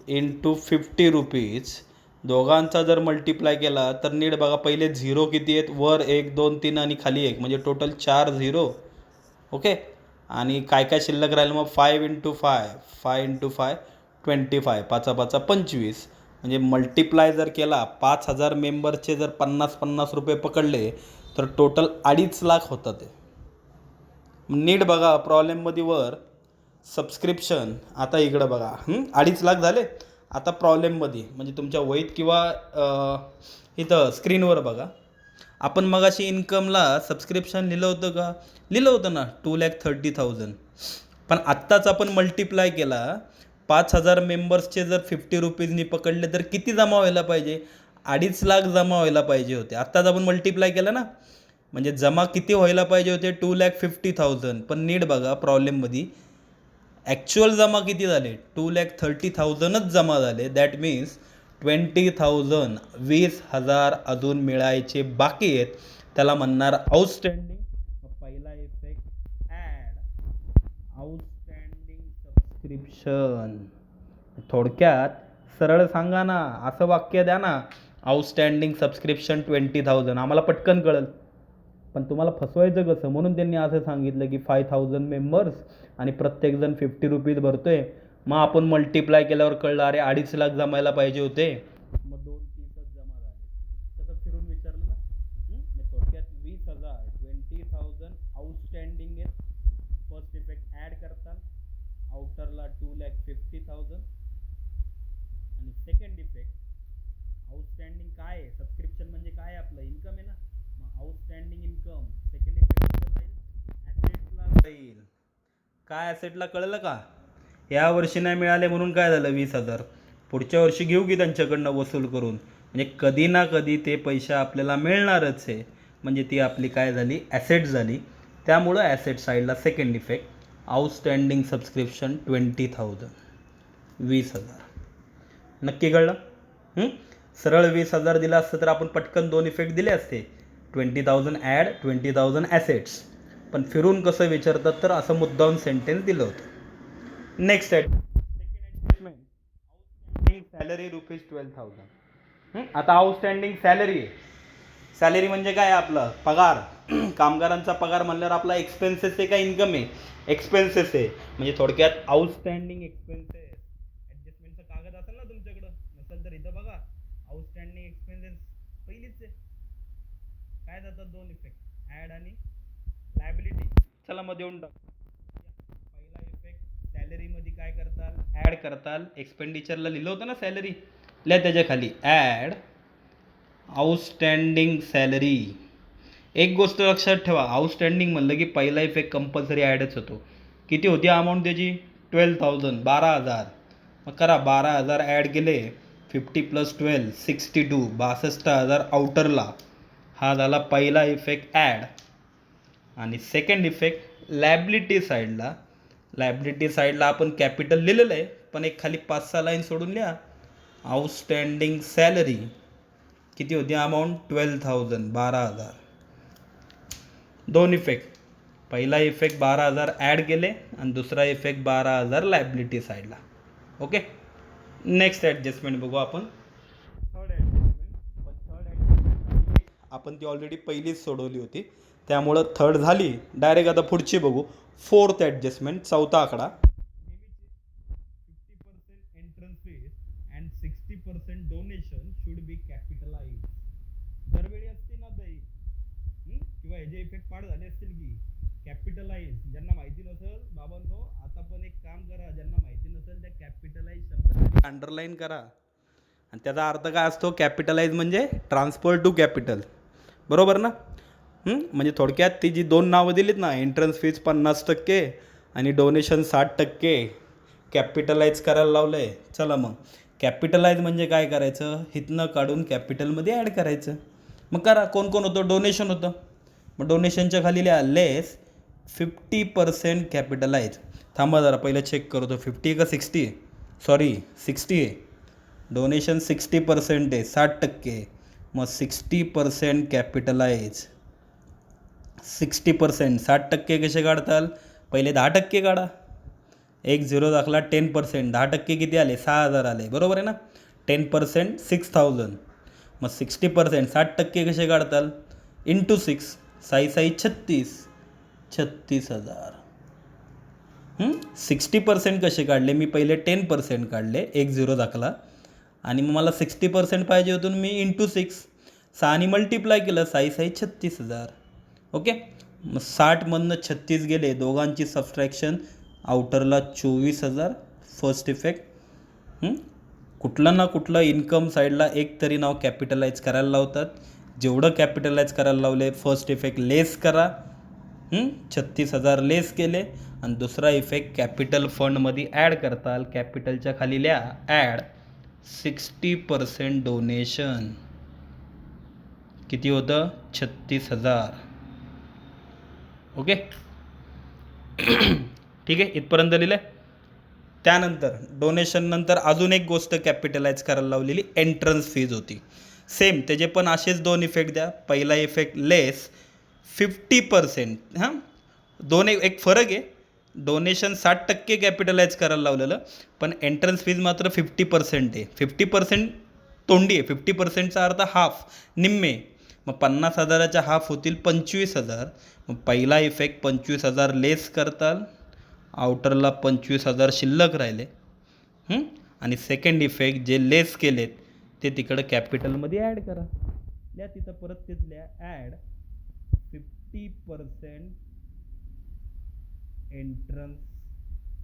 इंटू ₹50, दोघांचा जर मल्टिप्लाय केला तर नीट बघा, पहिले झिरो किती आहेत, वर 1 2 3 आणि खाली 1, म्हणजे टोटल 4 झिरो. ओके. आणि काय काय शिल्लक राहिलं मग 5 इंटू 5, 5 इंटू 5 25, पाचा पाचा 25. म्हणजे मल्टिप्लाय जर केला, 5000 मेंबरचे जर 50-50 पकडले तर टोटल 2.5 लाख होतात ते. नीट बघा प्रॉब्लेममध्ये वर सबस्क्रिप्शन. आता इकडं बघा 2.5 लाख झाले. आता प्रॉब्लेममध्ये म्हणजे तुमच्या वहीत किंवा इथं स्क्रीनवर बघा, आपण मगाशी इन्कमला सबस्क्रिप्शन लिहिलं होतं का, लिहिलं होतं ना, 2,30,000. पण आत्ताच आपण मल्टिप्लाय केला, 5000 मेंबर्सचे जर ₹50 पकडले तर किती जमा व्हायला पाहिजे, 2.5 लाख जमा व्हायला पाहिजे होते. आत्ताच आपण मल्टिप्लाय केलं ना, म्हणजे जमा किती व्हायला पाहिजे होते, 2,50,000. पण नीट बघा प्रॉब्लेममध्ये ॲक्च्युअल जमा किती झाले, 2,30,000च जमा झाले. दॅट मीन्स 20,000, 20,000 अजून मिळायचे बाकी आहेत. त्याला म्हणणार आउटस्टँडिंग. पहिला इफेक्ट ॲड आउटस्टँडिंग सबस्क्रिप्शन. थोडक्यात सरळ सांगा ना, असं वाक्य द्या ना, आउटस्टँडिंग सबस्क्रिप्शन 20,000, आम्हाला पटकन कळेल. पण तुम्हाला फसवायचं कसं, म्हणून त्यांनी असं सांगितलं की 5000 मेंबर्स आणि प्रत्येकजण ₹50 भरतोय. मग आपण मल्टिप्लाय केल्यावर कळलं अरे 2.5 लाख जमायला पाहिजे होते, मग 2,30च जमा झाले. तसं फिरून विचारलं ना. थोडक्यात 20,000, 20,000 आउटस्टँडिंग आहेत. फर्स्ट इफेक्ट ॲड करताल, आउटरला 2,50,000. आणि सेकंड इफेक्ट आउटस्टँडिंग काय आहे, सबस्क्रिप्शन म्हणजे काय, आपलं इन्कम आहे ना. मग आउटस्टँडिंग इन्कम सेकंड इफेक्ट जाईल, ॲसेटला जाईल. काय ॲसेटला कळलं का, या वर्षी नाही मिळाले म्हणून काय झालं, 20,000 पुढच्या वर्षी घेऊ की त्यांच्याकडनं वसूल करून. म्हणजे कधी ना कधी ते पैसे आपल्याला मिळणारच आहे. म्हणजे ती आपली काय झाली, ॲसेट झाली. त्यामुळं ॲसेट साईडला सेकंड इफेक्ट आउटस्टँडिंग सबस्क्रिप्शन 20,000, 20,000. नक्की कळलं. सरळ 20,000 दिलं असतं तर आपण पटकन 2 इफेक्ट दिले असते, 20,000 ॲड, 20,000 ॲसेट्स. पण फिरून कसं विचारतात तर असं मुद्दाम सेंटेन्स दिलं होतं. Next add, second adjustment, outstanding salary ₹12,000. आता आउटस्टँडिंग सॅलरी आहे. सॅलरी म्हणजे काय, आपलं पगार. कामगारांचा पगार म्हणल्यावर आपला एक्सपेन्सेस आहे का इन्कम आहे, एक्सपेन्सेस आहे. म्हणजे थोडक्यात आउटस्टँडिंग एक्सपेन्सेस. ॲडजस्टमेंटचं कागद असेल ना तुमच्याकडं, नसेल तर इथं बघा, आउटस्टँडिंग एक्सपेन्सेस पहिलीच आहे. काय जातात 2 इफेक्ट, ॲड आणि लायबिलिटी. चला मग देऊन टाक. पहिला इफेक्ट सॅलरीमध्ये काय करताल, ॲड करताल. एक्सपेंडिचरला लिहिलं होतं ना सॅलरी, लिहा त्याच्या खाली ॲड आउटस्टँडिंग सॅलरी. एक गोष्ट लक्षात ठेवा, आउटस्टँडिंग म्हणलं की पहिला इफेक्ट कंपल्सरी ॲडच होतो. किती होती अमाऊंट त्याची, 12,000, 12,000. मग करा, 12,000 ॲड केले, 50 + 12 62, 62,000 आउटरला. हा झाला पहिला इफेक्ट ॲड. आणि सेकंड इफेक्ट लॅबिलिटी साईडला. लॅबिलिटी साईडला आपण कॅपिटल लिहिलेलं आहे, पण एक खाली 5-6 लाईन सोडून लिहा, आउटस्टँडिंग सॅलरी किती होती अमाऊंट, 12,000, 12,000. 2 इफेक्ट, पहिला इफेक्ट 12,000 ॲड केले आणि दुसरा इफेक्ट 12,000 लायबिलिटी साईडला. ओके. नेक्स्ट ॲडजस्टमेंट बघू आपण, थर्ड ॲडजस्टमेंट. पण थर्ड ॲडजस्टमेंट आपण ती ऑलरेडी पहिलीच सोडवली होती, त्यामुळं थर्ड झाली. डायरेक्ट आता पुढची बघू, फोर्थ ॲडजस्टमेंट, चौथा आकडा. 50% entrance fees and 60% donation should be capitalise. दरवेळी असते ना दही, किंवा हे जे इफेक्ट पाड झाले असतील की कॅपिटलाइज. ज्यांना माहिती नसेल बाबांनो, आता पण एक काम करा, ज्यांना माहिती नसेल त्या कॅपिटलाइज शब्द अंडरलाईन करा. आणि त्याचा अर्थ काय असतो, कॅपिटलाइज म्हणजे ट्रान्सफर टू कॅपिटल, बरोबर ना. म्हणजे थोडक्यात ती जी दोन नावं दिलीत ना, एंट्रन्स फीज 50% आणि डोनेशन 60%, कॅपिटलाइज करायला लावलं आहे. चला मग कॅपिटलाइज म्हणजे काय करायचं, हितनं काढून कॅपिटलमध्ये ॲड करायचं. मग करा. कोण कोण होतं, डोनेशन होतं. मग डोनेशनच्या खाली लिहा लेस 50% कॅपिटलाइज. थांबा जरा पहिलं चेक करतो, 50 का 60, सॉरी 60 आहे. डोनेशन 60% आहे, 60%. मग 60% कॅपिटलाइज. 60% 60% कसे काढताल, पहिले 10% काढा. एक झिरो दाखला. 10% 10% किती आले, 6,000 आले, बरोबर आहे ना. 10% 6,000. मग 60% 60% कसे काढताल, इंटू 6, 6 36, 36,000. 60% कसे काढले, मी पहिले 10% काढले, एक झिरो दाखला, आणि मग मला 60% पाहिजे होतं, मी इंटू 6, 6 मल्टिप्लाय केलं, 6 36,000. ओके. मग 60मधनं 36 गेले, दोघांची सबस्ट्रॅक्शन, आउटरला 24,000. First effect. कुठलं ना कुठलं इन्कम साईडला एक तरी नाव कॅपिटलाइज करायला लावतात. जेवढं कॅपिटलाइज करायला लावले, फर्स्ट इफेक्ट लेस करा. 36,000 लेस केले. आणि दुसरा इफेक्ट कॅपिटल फंडमध्ये ॲड करताल. कॅपिटलच्या खाली लिहा ॲड 60% डोनेशन. किती होतं, 36,000. ओके. ठीक आहे, इथपर्यंत लिहिलं आहे. त्यानंतर डोनेशन नंतर अजून एक गोष्ट कॅपिटलाइज करायला लावलेली, एंट्रन्स फीज होती. सेम त्याचे पण असेच दोन इफेक्ट द्या. पहिला इफेक्ट लेस 50%. दोन एक फरक आहे. डोनेशन 60% कॅपिटलाइज करायला लावलेलं, पण एंट्रन्स फीज मात्र 50% आहे. 50% तोंडी आहे. 50%चा अर्थ हाफ, निम्मे. मग 50,000च्या हाफ होतील 25,000. मग पहिला इफेक्ट 25,000 लेस करताल, आउटरला 25,000 शिल्लक राहिले. आणि सेकंड इफेक्ट जे लेस केलेत ते तिकडं कॅपिटलमध्ये ॲड करा. लिहा तिथं परत तेच लिहा, ॲड 50% एंट्रन्स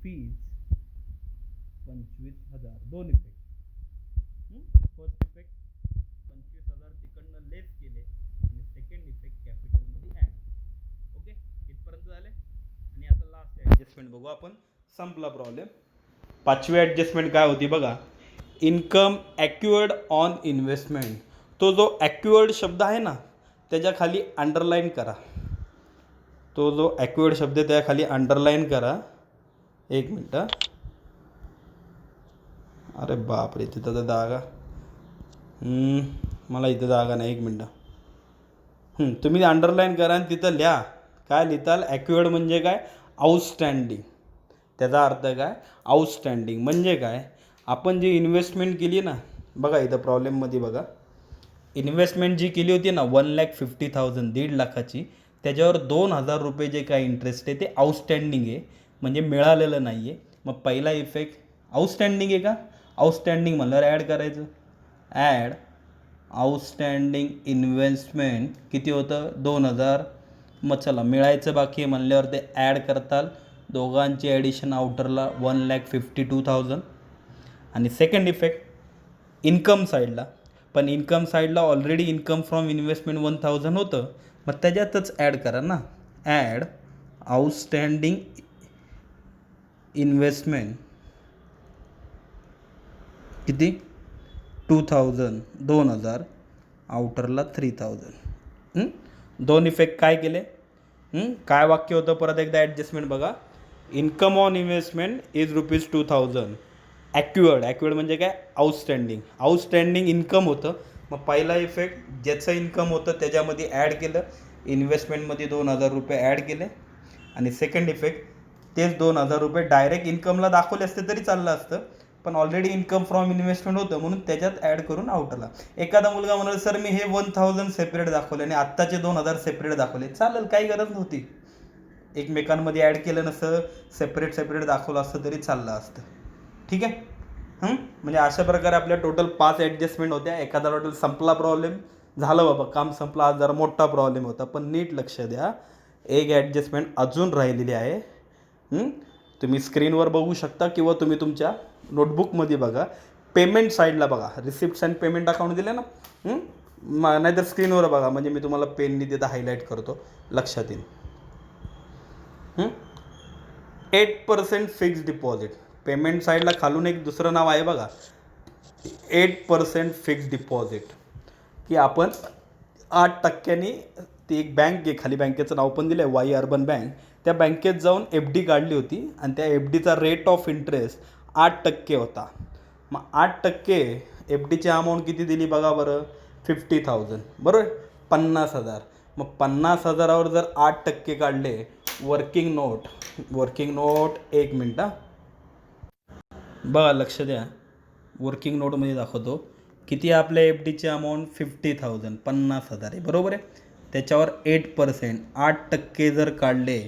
फीज 25,000. दोन इफेक्ट. फर्स्ट इफेक्ट 25,000 तिकडनं लेस केले, आणि सेकंड इफेक्ट कॅपिटलमध्ये ॲड. ओके, इथपर्यंत झाले. आणि आता लास्ट ॲडजस्टमेंट बघू आपण, संपला प्रॉब्लेम. पाचवी ॲडजस्टमेंट काय होती बघा, इन्कम ॲक्युअर्ड ऑन इन्व्हेस्टमेंट. तो जो ॲक्युअर्ड शब्द आहे ना, त्याच्या खाली अंडरलाईन करा. तो जो ॲक्युअर्ड शब्द आहे त्या खाली अंडरलाईन करा. एक मिनटं. अरे बापरे, तिथं तर जागा, मला इथं जागा नाही. एक मिनटं. तुम्ही अंडरलाईन करा आणि तिथं लिहा. काय लिहिताल, ॲक्युअर्ड म्हणजे काय, आउटस्टँडिंग. त्याचा अर्थ काय, आउटस्टँडिंग म्हणजे काय, आपण जी इन्व्हेस्टमेंट केली ना, बघा इथं प्रॉब्लेममध्ये बघा, इन्व्हेस्टमेंट जी केली होती ना 1,50,000, 1.5 लाखाची, त्याच्यावर 2,000 रुपये जे काय इंटरेस्ट आहे ते आउटस्टँडिंग आहे, म्हणजे मिळालेलं नाही आहे. मग पहिला इफेक्ट आउटस्टँडिंग आहे का, आउटस्टँडिंग म्हणल्यावर ॲड करायचं, ॲड आउटस्टँडिंग इन्व्हेस्टमेंट. किती होतं, 2,000. मग चला मिळायचं बाकी आहे म्हणल्यावर ते ॲड करताल. दोघांची ॲडिशन आउटरला 1,52,000. आणि सेकंड इफेक्ट इन्कम साईडला, पण इन्कम साईडला ऑलरेडी इन्कम फ्रॉम इन्व्हेस्टमेंट 1,000 होतं, मग त्याच्यातच ॲड करा ना, ॲड आउटस्टँडिंग इन्व्हेस्टमेंट. किती, 2,000, 2,000, आउटरला 3,000. दोन इफेक्ट काय केले, काय वाक्य होतं, परत एकदा ॲडजस्टमेंट बघा. Income on investment is ₹2,000. ॲक्युअर्ड म्हणजे काय, आउटस्टँडिंग इन्कम होतं. मग पहिला इफेक्ट ज्याचं इन्कम होतं त्याच्यामध्ये ॲड केलं, इन्व्हेस्टमेंटमध्ये 2,000 रुपये ॲड केले. आणि सेकंड इफेक्ट तेच 2,000 रुपये डायरेक्ट इन्कमला दाखवले असते तरी चाललं असतं, पण ऑलरेडी इन्कम फ्रॉम इन्व्हेस्टमेंट होतं म्हणून त्याच्यात ॲड करून आउटला. एखादा मुलगा म्हणाल सर मी हे 1,000 सेपरेट दाखवले आणि आत्ताचे 2,000 सेपरेट दाखवले, चालेल, काही गरज नव्हती. एकमेकांमध्ये ॲड केलं नसतं, सेपरेट दाखवलं असतं तरी चाललं असतं. ठीक आहे. म्हणजे अशा प्रकारे आपल्या टोटल 5 ॲडजस्टमेंट होत्या. एखादा टोटल संपला प्रॉब्लेम, झालं बाबा काम संपला. आज जरा मोठा प्रॉब्लेम होता, पण नीट लक्ष द्या, एक ॲडजस्टमेंट अजून राहिलेली आहे. तुम्ही स्क्रीनवर बघू शकता किंवा तुम्ही तुमच्या नोटबुकमध्ये बघा. पेमेंट साईडला बघा, रिसिप्ट्स अँड पेमेंट अकाउंट दिले ना, नाहीतर स्क्रीनवर बघा, म्हणजे मी तुम्हाला पेननी तिथं हायलाईट करतो, लक्षात येईल. 8% फिक्स डिपॉझिट. पेमेंट साईडला खालून एक दुसरं नाव आहे बघा, 8% फिक्स डिपॉझिट, की आपण 8%नी, ती एक बँक आहे खाली, बँकेचं नाव पण दिलं आहे वाई अर्बन बँक, त्या बँकेत जाऊन FD काढली होती आणि त्या FDचा रेट ऑफ इंटरेस्ट 8% होता. मग 8% FDची अमाऊंट किती दिली बघा बरं, 50,000, बरोबर, 50,000. मग 50,000वर जर 8% काढले, वर्किंग नोट, एक मिनट बघा, लक्ष द्या, वर्किंग नोटमध्ये दाखवतो किती आपल्या FDची अमाऊंट, 50,000, 50,000 आहे, बरोबर आहे. त्याच्यावर 8%, 8% जर काढले,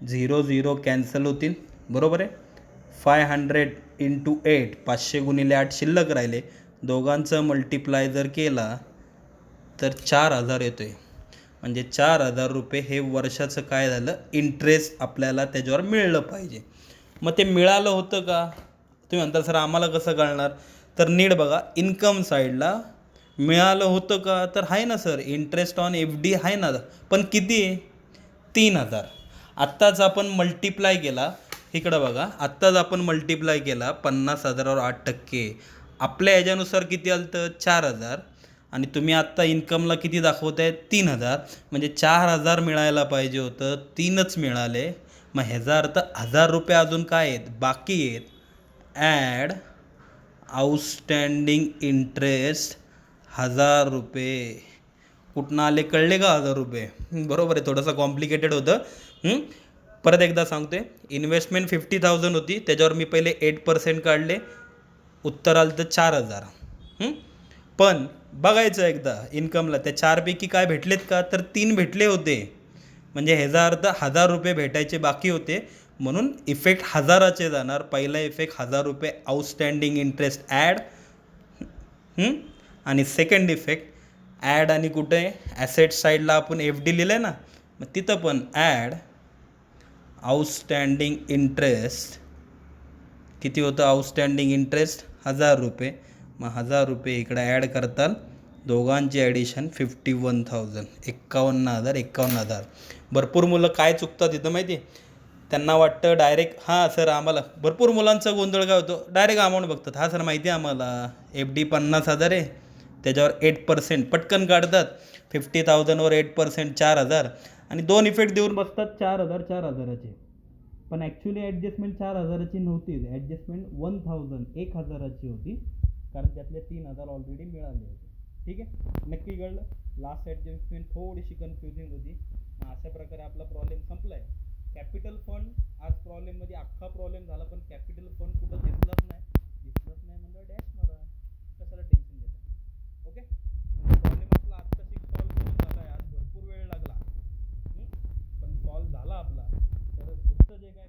0 कॅन्सल होतील, बरोबर आहे. 500 × 8, 500 × 8 शिल्लक राहिले, दोघांचं मल्टिप्लाय जर केला तर 4,000 येतोय. म्हणजे 4,000 रुपये हे वर्षाचं काय झालं, इंटरेस्ट आपल्याला त्याच्यावर मिळलं पाहिजे. मग ते मिळालं होतं का, तुम्ही म्हणता सर आम्हाला कसं कळणार, तर नीट बघा, इन्कम साईडला मिळालं होतं का, तर आहे ना सर, इंटरेस्ट ऑन FD आहे ना, पण किती आहे, 3,000. आत्ताच आपण मल्टिप्लाय केला, इकडं बघा, आत्ताच आपण मल्टिप्लाय केला 50,000वर 8%, आपल्या ह्याच्यानुसार किती आलं तर 4,000. आणि तुम्ही आत्ता इन्कमला किती दाखवत आहे, 3,000. म्हणजे 4,000 मिळायला पाहिजे होतं, 3च मिळाले. मग ह्याचा अर्थ 1,000 रुपये अजून काय आहेत, बाकी आहेत. ॲड आउटस्टँडिंग इंटरेस्ट 1,000 रुपये. कुठनं आले कळले का 1,000 रुपये, बरोबर आहे, थोडंसं कॉम्प्लिकेटेड होतं. परत एकदा सांगतोय, इन्व्हेस्टमेंट 50,000 होती, त्याच्यावर मी पहिले 8% काढले, उत्तर आलं तर 4,000. पण बघायचं एकदा इन्कमला त्या 4पैकी काय भेटलेत का, तर 3 भेटले होते. म्हणजे ह्याचा अर्थ 1,000 रुपये भेटायचे बाकी होते, म्हणून इफेक्ट 1,000चे जाणार. पहिला इफेक्ट 1,000 रुपये आउटस्टँडिंग इंटरेस्ट ॲड, आणि सेकंड इफेक्ट ॲड, आणि कुठे ॲसेट साईडला आपण FD लिहिलं आहे ना, मग तिथं पण ॲड आउटस्टँडिंग इंटरेस्ट. किती होतं आउटस्टँडिंग इंटरेस्ट, 1,000 रुपये. मग 1,000 रुपये इकडे ॲड करताल, दोघांची ॲडिशन 51,000, 51,000. भरपूर मुलं काय चुकतात इथं माहिती आहे, त्यांना वाटतं डायरेक्ट, हां सर आम्हाला, भरपूर मुलांचा गोंधळ काय होतो, डायरेक्ट अमाऊंट बघतात, हां सर माहिती आहे आम्हाला FD 50,000 आहे, त्याच्यावर 8% पटकन काढतात, 50,000वर 8% 4,000, आणि 2 इफेक्ट देऊन बसतात 4,000चे. पण ॲक्च्युली ॲडजस्टमेंट 4,000ची नव्हती, ॲडजस्टमेंट 1,000ची होती, कारण त्यातले 3,000 ऑलरेडी मिळाले होते. ठीक आहे, नक्की कळलं. लास्ट ॲडजस्टमेंट थोडीशी कन्फ्युजिंग होती. अशा प्रकारे आपला प्रॉब्लेम संपला आहे. कॅपिटल फंड आज प्रॉब्लेममध्ये अख्खा प्रॉब्लेम झाला, पण कॅपिटल फंड कुठं दिसलाच नाही म्हणजे डॅश मारा, कशाला टेन्शन घेता. ओके, प्रॉब्लेम आपला आत्ता सॉल्व्ह झाला आहे, आज भरपूर वेळ लागला, पण सॉल्व्ह झाला आपला. तर पुढचं जे काय